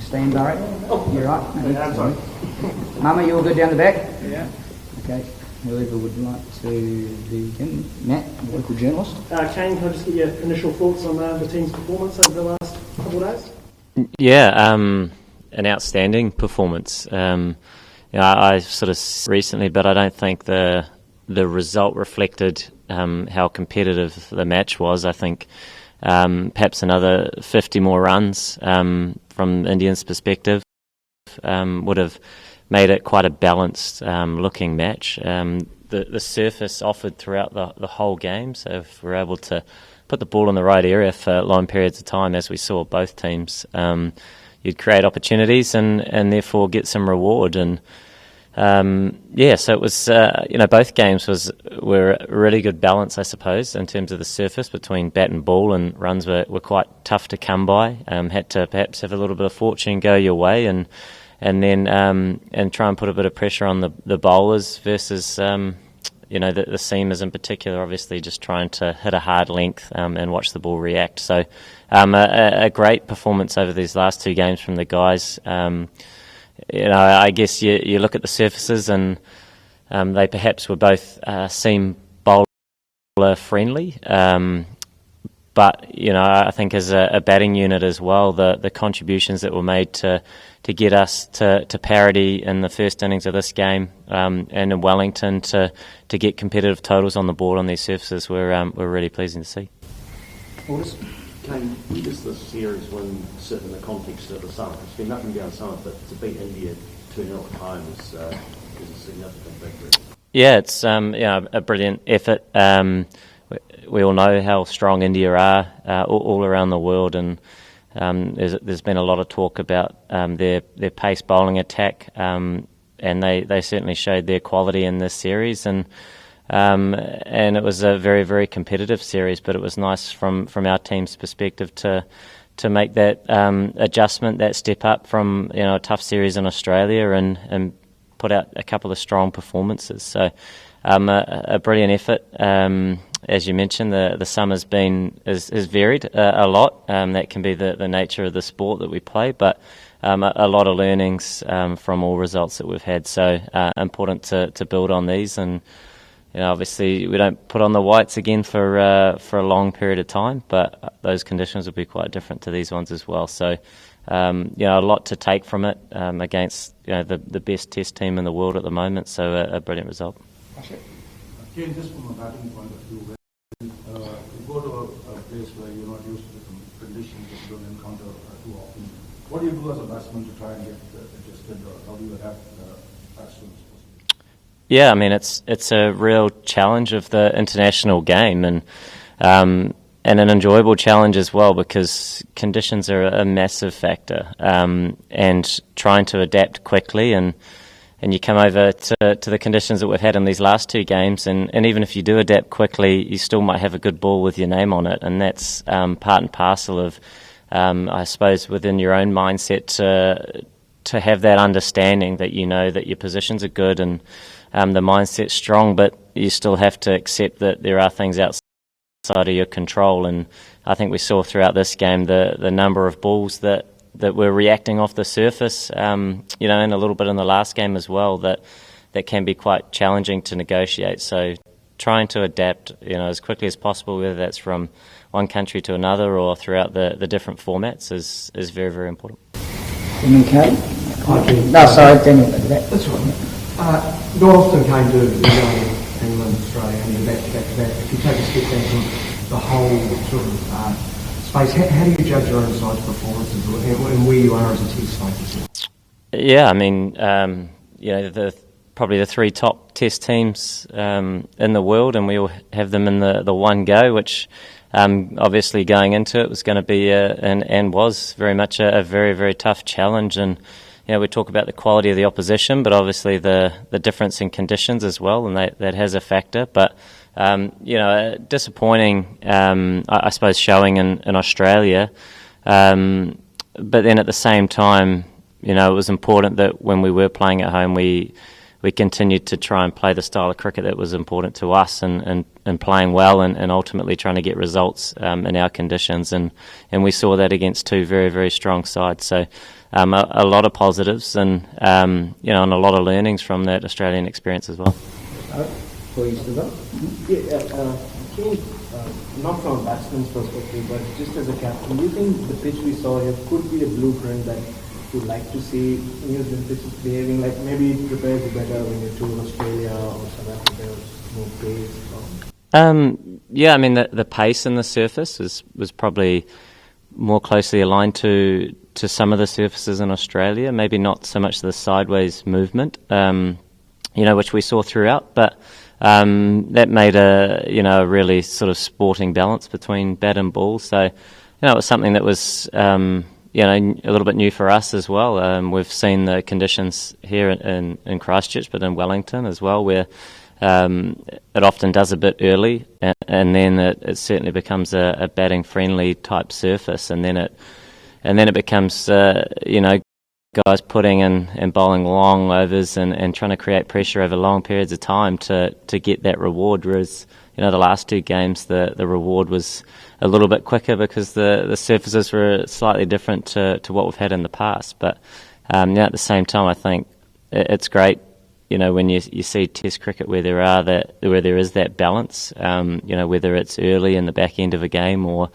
stand, Barry. You're right. No, yeah, sorry. Mama, you all good down the back? Yeah. Okay. Whoever would like to begin. Matt, local journalist. Kane, can I just get your initial thoughts on the team's performance over the last couple of days? Yeah, an outstanding performance. I sort of recently, but I don't think the result reflected how competitive the match was. I think perhaps another 50 more runs from Indians' perspective would have made it quite a balanced looking match. The surface offered throughout the whole game, so if we're able to put the ball in the right area for long periods of time, as we saw both teams, you'd create opportunities and therefore get some reward. And so it was, both games were a really good balance, I suppose, in terms of the surface between bat and ball, and runs were quite tough to come by. Had to perhaps have a little bit of fortune go your way and then try and put a bit of pressure on the bowlers versus the seamers in particular, obviously just trying to hit a hard length and watch the ball react. So a great performance over these last two games from the guys. I guess you look at the surfaces and they perhaps were both seam bowler friendly. But I think as a batting unit as well, the contributions that were made to get us to parity in the first innings of this game and in Wellington to get competitive totals on the board on these surfaces were really pleasing to see. Kane, does this series win sit in the context of the summer? It's been up and down summer, but to beat India 2-0 at home is a significant victory. Yeah, it's a brilliant effort. We all know how strong India are all around the world, and there's been a lot of talk about their pace bowling attack, and they certainly showed their quality in this series, and it was a very, very competitive series. But it was nice from our team's perspective to make that adjustment, that step up from a tough series in Australia, and put out a couple of strong performances. So a brilliant effort. As you mentioned, the summer's is varied a lot. That can be the nature of the sport that we play, but a lot of learnings from all results that we've had. So important to build on these, and obviously we don't put on the whites again for a long period of time, but those conditions will be quite different to these ones as well. So a lot to take from it against the best Test team in the world at the moment. So a brilliant result. Again, just from a batting point of view, when you go to a place where you're not used to the conditions that you don't encounter too often, what do you do as a batsman to try and get adjusted, or how do you adapt as soon as possible? Yeah, I mean it's a real challenge of the international game, and an enjoyable challenge as well, because conditions are a massive factor, and trying to adapt quickly and you come over to the conditions that we've had in these last two games, and even if you do adapt quickly, you still might have a good ball with your name on it, and that's part and parcel of, I suppose, within your own mindset to have that understanding that that your positions are good and the mindset's strong, but you still have to accept that there are things outside of your control. And I think we saw throughout this game the number of balls that were reacting off the surface, and a little bit in the last game as well, that can be quite challenging to negotiate. So trying to adapt, as quickly as possible, whether that's from one country to another or throughout the different formats, is very, very important. Kane? No, sorry, Daniel. That's right. Not often Kane do England, Australia, and back to back. If you take a step back from the whole sort of space, how do you judge your own side's performances and where you are as a Test side? Yeah, I mean, probably the three top Test teams in the world, and we all have them in the one go, which obviously going into it was going to be and was very much a very, very tough challenge. And we talk about the quality of the opposition, but obviously the difference in conditions as well, and that has a factor. But a disappointing, I suppose, showing in Australia. But then at the same time, it was important that when we were playing at home, we continued to try and play the style of cricket that was important to us, and playing well and ultimately trying to get results in our conditions. And we saw that against two very, very strong sides. So a lot of positives and and a lot of learnings from that Australian experience as well. Please do that. Kane, not from a batsman's perspective, but just as a captain, do you think the pitch we saw here could be a blueprint that you'd like to see New Zealand pitches behaving like? Maybe it prepares you better when you tour Australia or South Africa, more pace? Yeah, I mean the pace in the surface was probably more closely aligned to some of the surfaces in Australia. Maybe not so much the sideways movement, which we saw throughout, but that made a really sort of sporting balance between bat and ball. So it was something that was a little bit new for us as well. We've seen the conditions here in Christchurch, but in Wellington as well, where it often does a bit early, and then it certainly becomes a batting friendly type surface, and then it becomes guys putting in and bowling long overs and trying to create pressure over long periods of time to get that reward. Whereas the last two games the reward was a little bit quicker because the surfaces were slightly different to what we've had in the past. But at the same time, I think it's great. When you see Test cricket where there is that balance, whether it's early in the back end of a game or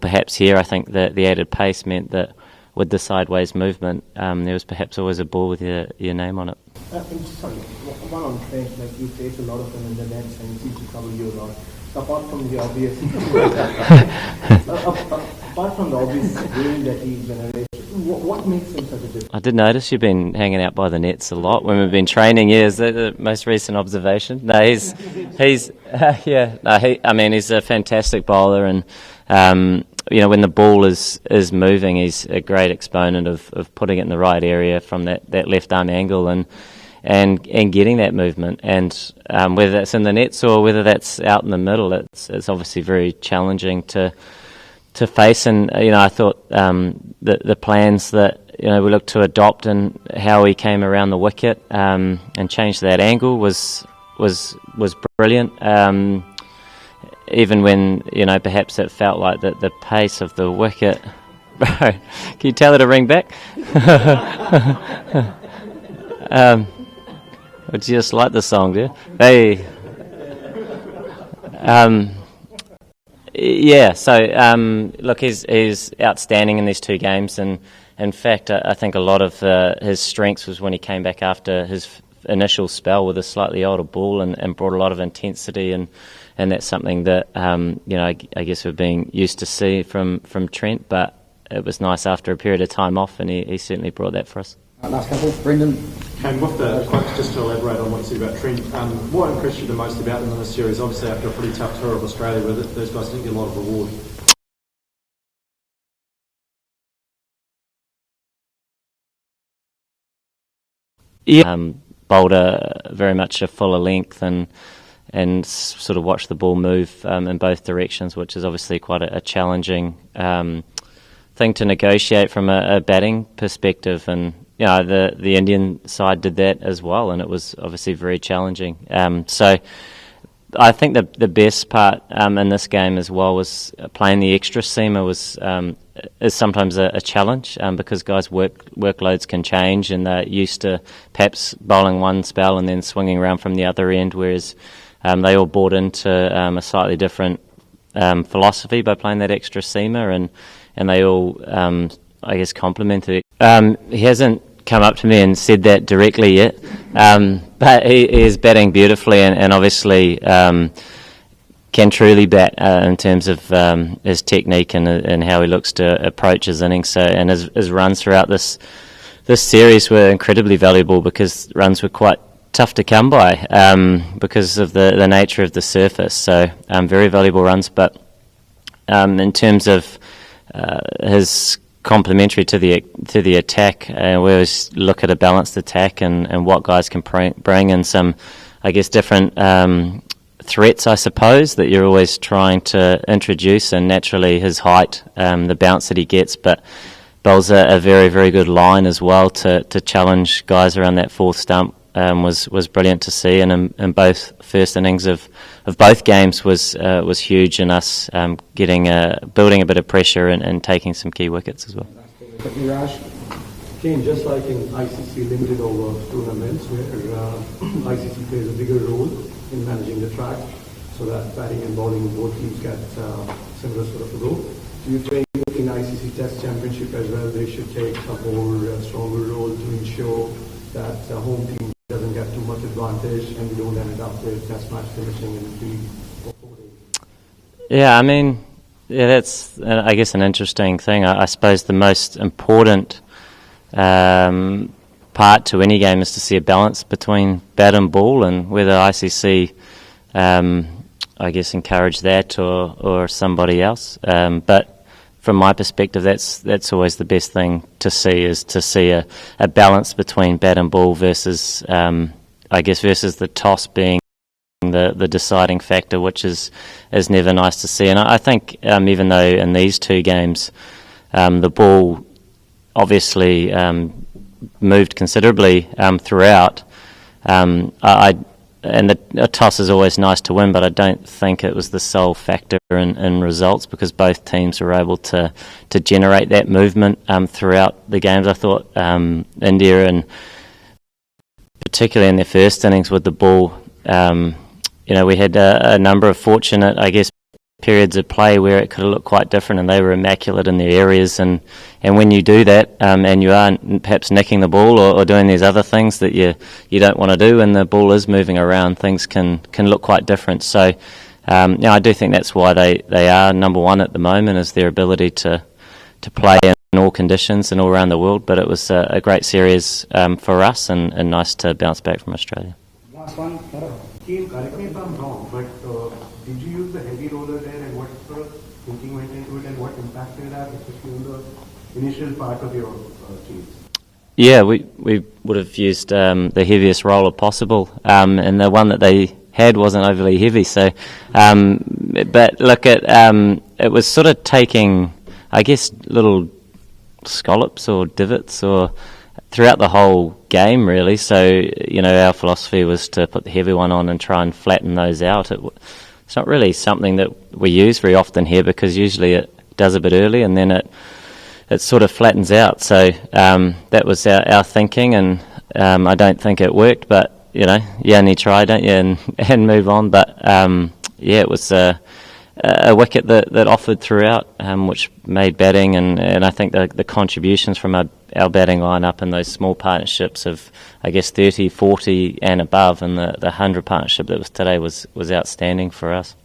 perhaps here, I think that the added pace meant that with the sideways movement, there was perhaps always a ball with your name on it. Sorry, one on Trent, like you face a lot of them in the nets and he seems to cover you a lot. Apart from the obvious, game that he generates, what makes him such a difference? I did notice you've been hanging out by the nets a lot when we've been training. Yeah, is that the most recent observation? No, he's he's a fantastic bowler, and when the ball is moving, he's a great exponent of putting it in the right area from that left arm angle and getting that movement, and whether that's in the nets or whether that's out in the middle, it's obviously very challenging to face. And I thought the plans that we looked to adopt and how he came around the wicket and changed that angle was brilliant. Even when perhaps it felt like that the pace of the wicket. Bro, can you tell her to ring back? Would you just like the song, do you? Hey. Look, he's outstanding in these two games, and in fact, I think a lot of his strengths was when he came back after his initial spell with a slightly older ball and brought a lot of intensity, and that's something that I guess we're being used to see from Trent, but it was nice after a period of time off, and he certainly brought that for us. Last couple, Brendan. And with the quotes, just to elaborate on what you said about Trent, what impressed you the most about them in this series? Obviously, after a pretty tough tour of Australia, where those guys didn't get a lot of reward. Yeah, bowled very much a fuller length and sort of watched the ball move in both directions, which is obviously quite a challenging thing to negotiate from a batting perspective. And the Indian side did that as well, and it was obviously very challenging. So I think the best part in this game as well was playing the extra seamer is sometimes a challenge because guys' workloads can change, and they're used to perhaps bowling one spell and then swinging around from the other end, whereas they all bought into a slightly different philosophy by playing that extra seamer, and they all I guess complemented it. He hasn't come up to me and said that directly yet, but he is batting beautifully and obviously can truly bat in terms of his technique and how he looks to approach his innings. So, and his runs throughout this series were incredibly valuable because runs were quite tough to come by because of the nature of the surface. So very valuable runs, but in terms of his complementary to the attack, we always look at a balanced attack and what guys can bring in some, I guess, different threats, I suppose, that you're always trying to introduce, and naturally his height, the bounce that he gets, but bowls a very, very good line as well to challenge guys around that fourth stump. Was brilliant to see, and in both first innings of both games was huge in us building a bit of pressure and taking some key wickets as well. Kane, just like in ICC limited over tournaments where ICC plays a bigger role in managing the track so that batting and bowling both teams get similar sort of a role. Do you think in ICC Test Championship as well they should take a more stronger role to ensure that the home team doesn't get too much advantage and we don't end up with Test match finishing in 3 or 4 days? Yeah, I mean, that's I guess an interesting thing. I suppose the most important part to any game is to see a balance between bat and ball, and whether ICC I guess encourage that or somebody else. But from my perspective, that's always the best thing to see, is to see a balance between bat and ball versus versus the toss being the deciding factor, which is never nice to see. And I think even though in these two games the ball obviously moved considerably throughout, and the toss is always nice to win, but I don't think it was the sole factor in results, because both teams were able to generate that movement throughout the games. I thought India, and particularly in their first innings with the ball, we had a number of fortunate, I guess, periods of play where it could have looked quite different, and they were immaculate in their areas. And when you do that, and you are perhaps nicking the ball or doing these other things that you don't want to do, and the ball is moving around, things can look quite different. So I do think that's why they are number one at the moment, is their ability to play in all conditions and all around the world. But it was a great series for us, and nice to bounce back from Australia. Last one, Kane, correct me if I'm wrong, but did you use the heavy roller there, and what sort of thinking went into it, and what impacted that, especially in the initial part of your chase? Yeah, we would have used the heaviest roller possible, and the one that they had wasn't overly heavy. So, but look, it was sort of taking, I guess, little scallops or divots or throughout the whole game, really. So, our philosophy was to put the heavy one on and try and flatten those out. It's not really something that we use very often here, because usually it does a bit early and then it sort of flattens out. So that was our thinking, and I don't think it worked, but you only try, don't you, and move on. But it was a wicket that offered throughout, which made batting, and I think the contributions from our batting lineup in those small partnerships of, I guess, 30, 40 and above, and the 100 partnership that was today was outstanding for us.